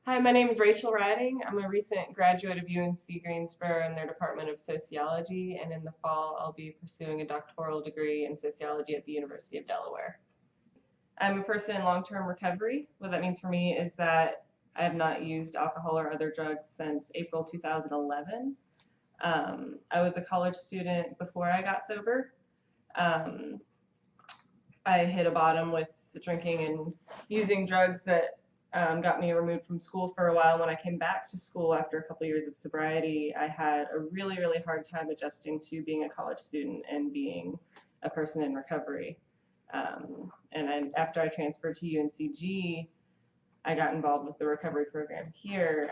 Hi, my name is Rachel Riding. I'm a recent graduate of UNC Greensboro in their Department of Sociology, and in the fall I'll be pursuing a doctoral degree in sociology at the University of Delaware. I'm a person in long-term recovery. What that means for me is that I have not used alcohol or other drugs since April 2011. I was a college student before I got sober. Um, I hit a bottom with drinking and using drugs that got me removed from school for a while. When I came back to school after a couple years of sobriety, I had a really, really hard time adjusting to being a college student and being a person in recovery. After I transferred to UNCG, I got involved with the recovery program here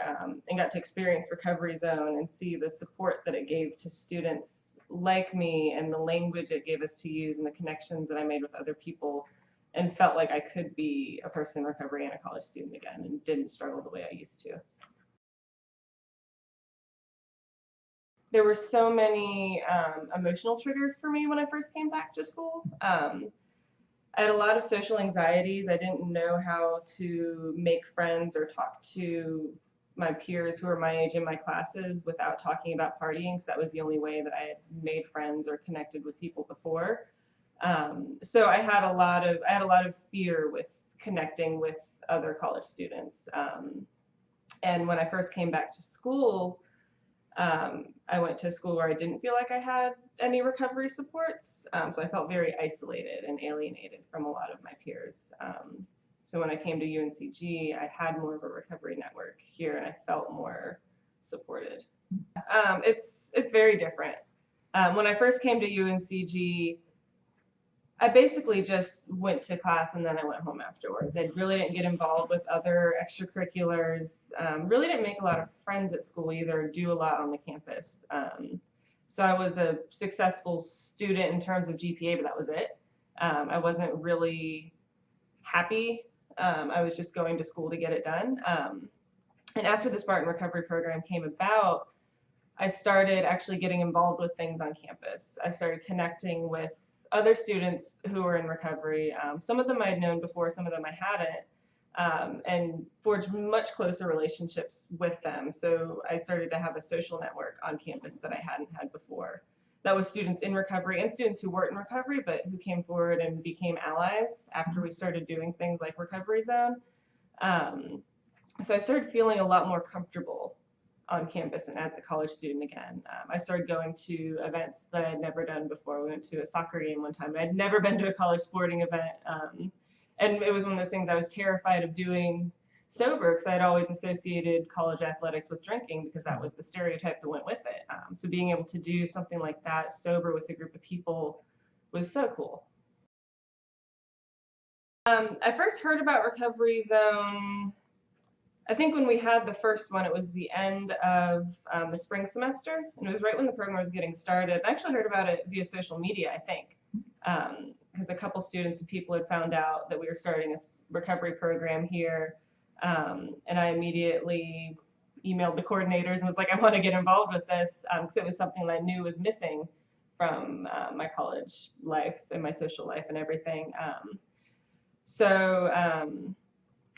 and got to experience Recovery Zone and see the support that it gave to students like me and the language it gave us to use and the connections that I made with other people, and felt like I could be a person in recovery and a college student again and didn't struggle the way I used to. There were so many emotional triggers for me when I first came back to school. I had a lot of social anxieties. I didn't know how to make friends or talk to my peers who were my age in my classes without talking about partying, because that was the only way that I had made friends or connected with people before. So I had a lot of fear with connecting with other college students. And when I first came back to school, I went to a school where I didn't feel like I had any recovery supports, so I felt very isolated and alienated from a lot of my peers. So when I came to UNCG, I had more of a recovery network here, and I felt more supported. It's very different. When I first came to UNCG, I basically just went to class and then I went home afterwards. I really didn't get involved with other extracurriculars. Really didn't make a lot of friends at school either, do a lot on the campus. So I was a successful student in terms of GPA, but that was it. I wasn't really happy. I was just going to school to get it done. And after the Spartan Recovery Program came about, I started actually getting involved with things on campus. I started connecting with other students who were in recovery. Some of them I had known before, some of them I hadn't, and forged much closer relationships with them. So I started to have a social network on campus that I hadn't had before. That was students in recovery and students who weren't in recovery, but who came forward and became allies after we started doing things like Recovery Zone. So I started feeling a lot more comfortable on campus and as a college student again. I started going to events that I had never done before. We went to a soccer game one time. I'd never been to a college sporting event, and it was one of those things I was terrified of doing sober, because I had always associated college athletics with drinking because that was the stereotype that went with it. So being able to do something like that sober with a group of people was so cool. I first heard about Recovery Zone, I think when we had the first one, it was the end of the spring semester, and it was right when the program was getting started. I actually heard about it via social media, I think, because a couple students and people had found out that we were starting a recovery program here, and I immediately emailed the coordinators and was like, I want to get involved with this, because it was something that I knew was missing from my college life and my social life and everything.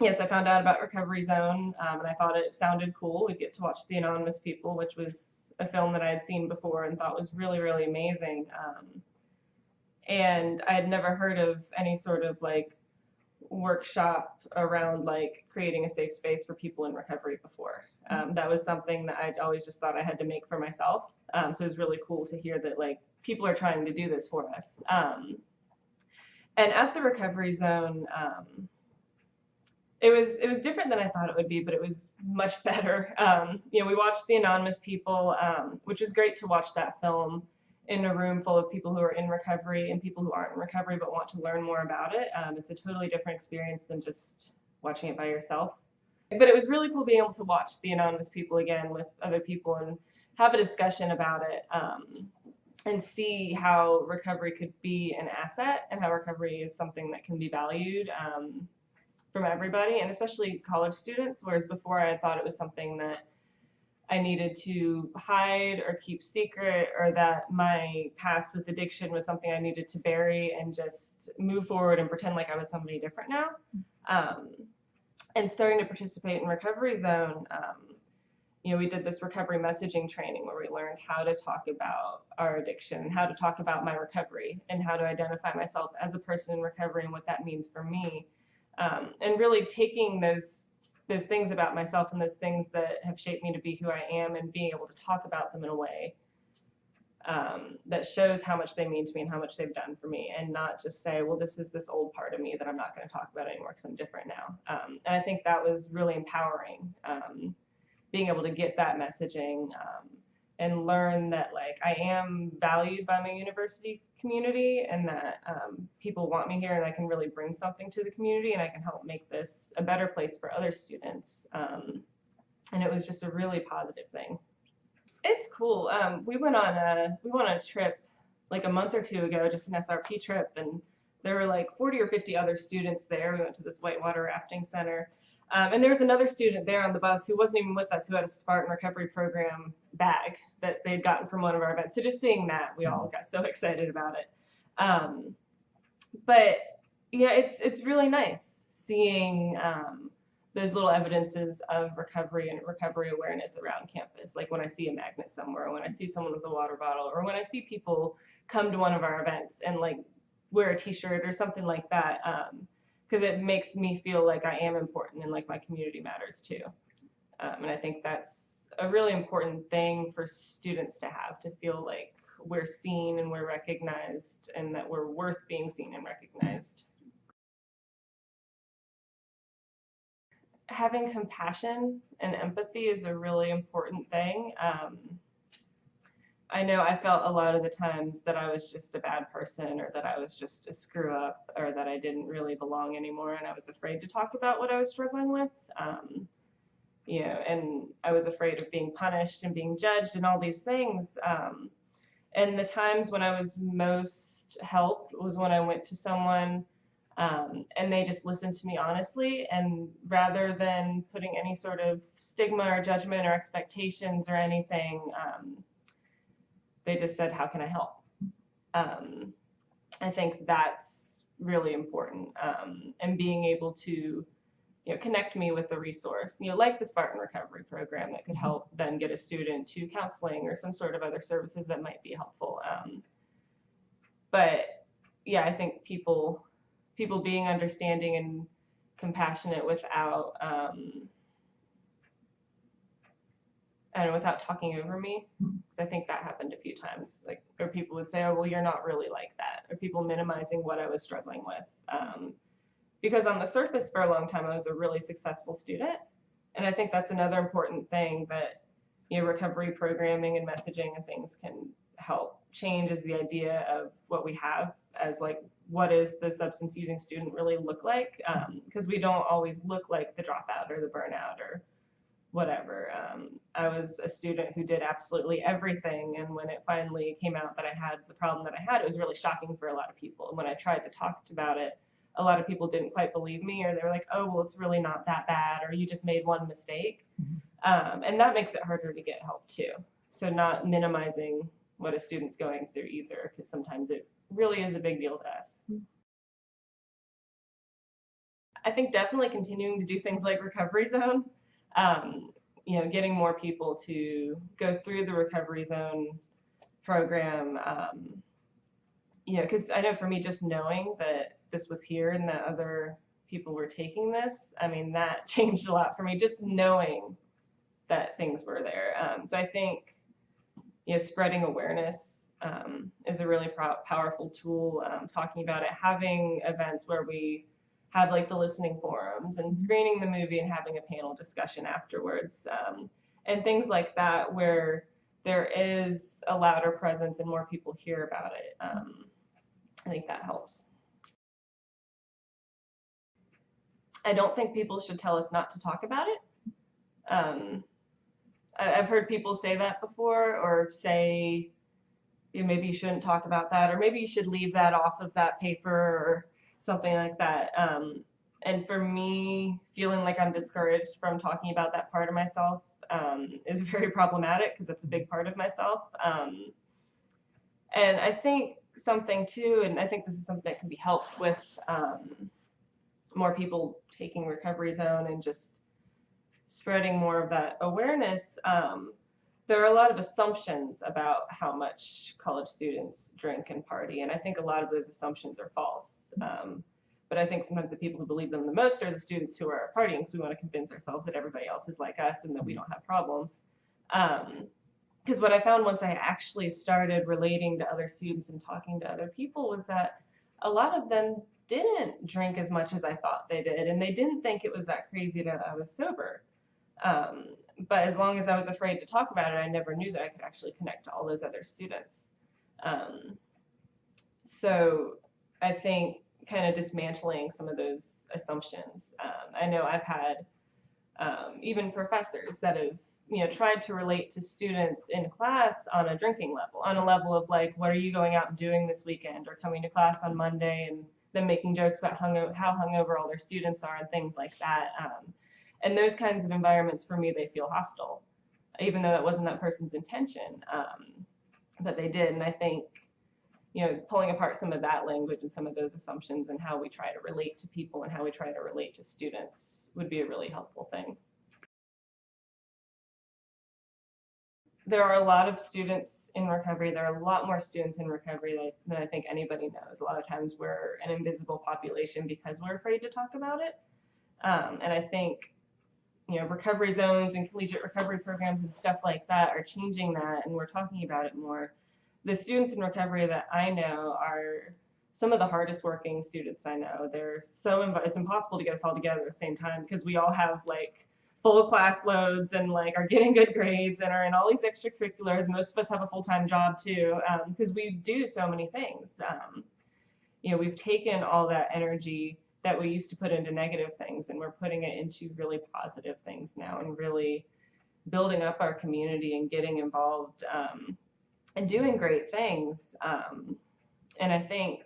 Yes, I found out about Recovery Zone, and I thought it sounded cool. We'd get to watch The Anonymous People, which was a film that I had seen before and thought was really, really amazing. And I had never heard of any sort of like workshop around like creating a safe space for people in recovery before. That was something that I'd always just thought I had to make for myself. So it was really cool to hear that like people are trying to do this for us. And at the Recovery Zone, it was different than I thought it would be, but it was much better. We watched The Anonymous People, which was great to watch that film in a room full of people who are in recovery and people who aren't in recovery but want to learn more about it. It's a totally different experience than just watching it by yourself. But it was really cool being able to watch The Anonymous People again with other people and have a discussion about it, and see how recovery could be an asset and how recovery is something that can be valued. From everybody, and especially college students, whereas before I thought it was something that I needed to hide or keep secret, or that my past with addiction was something I needed to bury and just move forward and pretend like I was somebody different now. and starting to participate in Recovery Zone, we did this recovery messaging training where we learned how to talk about our addiction, how to talk about my recovery, and how to identify myself as a person in recovery and what that means for me. And really taking those things about myself and those things that have shaped me to be who I am and being able to talk about them in a way that shows how much they mean to me and how much they've done for me, and not just say, well, this is this old part of me that I'm not going to talk about anymore because I'm different now. And I think that was really empowering, being able to get that messaging and learn that like I am valued by my university community, and that people want me here, and I can really bring something to the community, and I can help make this a better place for other students. And it was just a really positive thing. It's cool. We went on a trip like a month or two ago, just an SRP trip, and there were like 40 or 50 other students there. We went to this whitewater rafting center. And there was another student there on the bus who wasn't even with us, who had a Spartan Recovery Program bag that they'd gotten from one of our events. So just seeing that, we all got so excited about it. But yeah, it's really nice seeing those little evidences of recovery and recovery awareness around campus. Like when I see a magnet somewhere, or when I see someone with a water bottle, or when I see people come to one of our events and like wear a t-shirt or something like that. Because it makes me feel like I am important and like my community matters too. And I think that's a really important thing for students to have, to feel like we're seen and we're recognized, and that we're worth being seen and recognized. Having compassion and empathy is a really important thing. I know I felt a lot of the times that I was just a bad person, or that I was just a screw up, or that I didn't really belong anymore, and I was afraid to talk about what I was struggling with. And I was afraid of being punished and being judged and all these things. And the times when I was most helped was when I went to someone and they just listened to me honestly, and rather than putting any sort of stigma or judgment or expectations or anything, they just said, how can I help? I think that's really important, and being able to connect me with a resource, like the Spartan Recovery Program, that could help then get a student to counseling or some sort of other services that might be helpful. But yeah, I think people being understanding and compassionate without without talking over me, because I think that happened a few times. Like, or people would say, oh, well, you're not really like that, or people minimizing what I was struggling with. Because on the surface, for a long time, I was a really successful student, and I think that's another important thing that recovery programming and messaging and things can help change, is the idea of what we have as like, what is the substance using student really look like? Because we don't always look like the dropout or the burnout or whatever. I was a student who did absolutely everything, and when it finally came out that I had the problem that I had, it was really shocking for a lot of people. And when I tried to talk about it, a lot of people didn't quite believe me, or they were like, oh, well, it's really not that bad, or you just made one mistake. And that makes it harder to get help too. So not minimizing what a student's going through either, because sometimes it really is a big deal to us. I think definitely continuing to do things like Recovery Zone, getting more people to go through the Recovery Zone program, because I know for me, just knowing that this was here and that other people were taking this, I mean, that changed a lot for me, just knowing that things were there. So I think, spreading awareness is a really powerful tool. Talking about it, having events where we have like the listening forums and screening the movie and having a panel discussion afterwards, and things like that, where there is a louder presence and more people hear about it. I think that helps. I don't think people should tell us not to talk about it. I've heard people say that before, or say, maybe you shouldn't talk about that, or maybe you should leave that off of that paper, or something like that. And for me, feeling like I'm discouraged from talking about that part of myself is very problematic, because it's a big part of myself. And I think something too, and I think this is something that can be helped with more people taking Recovery Zone and just spreading more of that awareness, there are a lot of assumptions about how much college students drink and party, and I think a lot of those assumptions are false. But I think sometimes the people who believe them the most are the students who are partying, so we want to convince ourselves that everybody else is like us and that we don't have problems. Because what I found once I actually started relating to other students and talking to other people was that a lot of them didn't drink as much as I thought they did, and they didn't think it was that crazy that I was sober. Um, but as long as I was afraid to talk about it, I never knew that I could actually connect to all those other students. Um, so I think kind of dismantling some of those assumptions. I know I've had even professors that have tried to relate to students in class on a drinking level, on a level of like, what are you going out and doing this weekend, or coming to class on Monday, and then making jokes about how hungover all their students are and things like that. And those kinds of environments, for me, they feel hostile, even though that wasn't that person's intention. But they did, and I think pulling apart some of that language and some of those assumptions and how we try to relate to people and how we try to relate to students would be a really helpful thing. There are a lot of students in recovery. There are a lot more students in recovery than I think anybody knows. A lot of times we're an invisible population because we're afraid to talk about it. And I think recovery zones and collegiate recovery programs and stuff like that are changing that, and we're talking about it more. The students in recovery that I know are some of the hardest working students I know. It's impossible to get us all together at the same time because we all have like full class loads and like are getting good grades and are in all these extracurriculars. Most of us have a full-time job too, because we do so many things. We've taken all that energy that we used to put into negative things, and we're putting it into really positive things now, and really building up our community and getting involved, and doing great things. And I think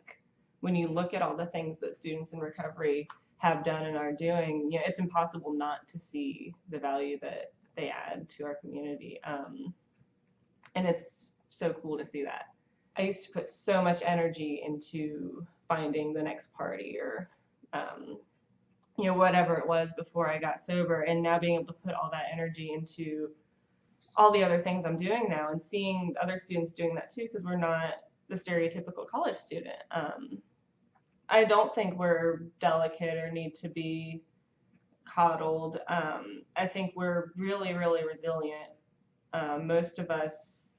when you look at all the things that students in recovery have done and are doing, it's impossible not to see the value that they add to our community. And it's so cool to see that. I used to put so much energy into finding the next party or whatever it was before I got sober, and now being able to put all that energy into all the other things I'm doing now, and seeing other students doing that too, because we're not the stereotypical college student. I don't think we're delicate or need to be coddled. I think we're really, really resilient. Most of us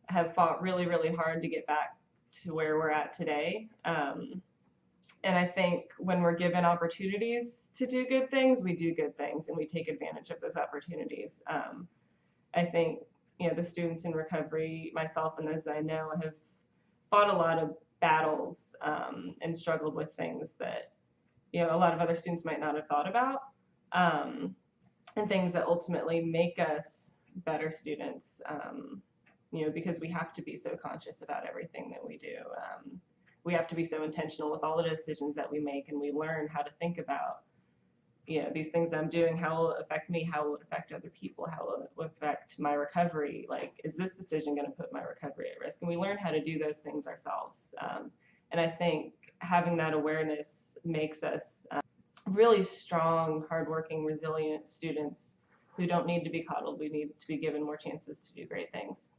have fought really, really hard to get back to where we're at today. And I think when we're given opportunities to do good things, we do good things and we take advantage of those opportunities. I think, the students in recovery, myself and those that I know, have fought a lot of battles, and struggled with things that, a lot of other students might not have thought about, and things that ultimately make us better students, because we have to be so conscious about everything that we do. We have to be so intentional with all the decisions that we make, and we learn how to think about, these things I'm doing, how will it affect me, how will it affect other people, how will it affect my recovery, like, is this decision going to put my recovery at risk? And we learn how to do those things ourselves. And I think having that awareness makes us really strong, hardworking, resilient students who don't need to be coddled. We need to be given more chances to do great things.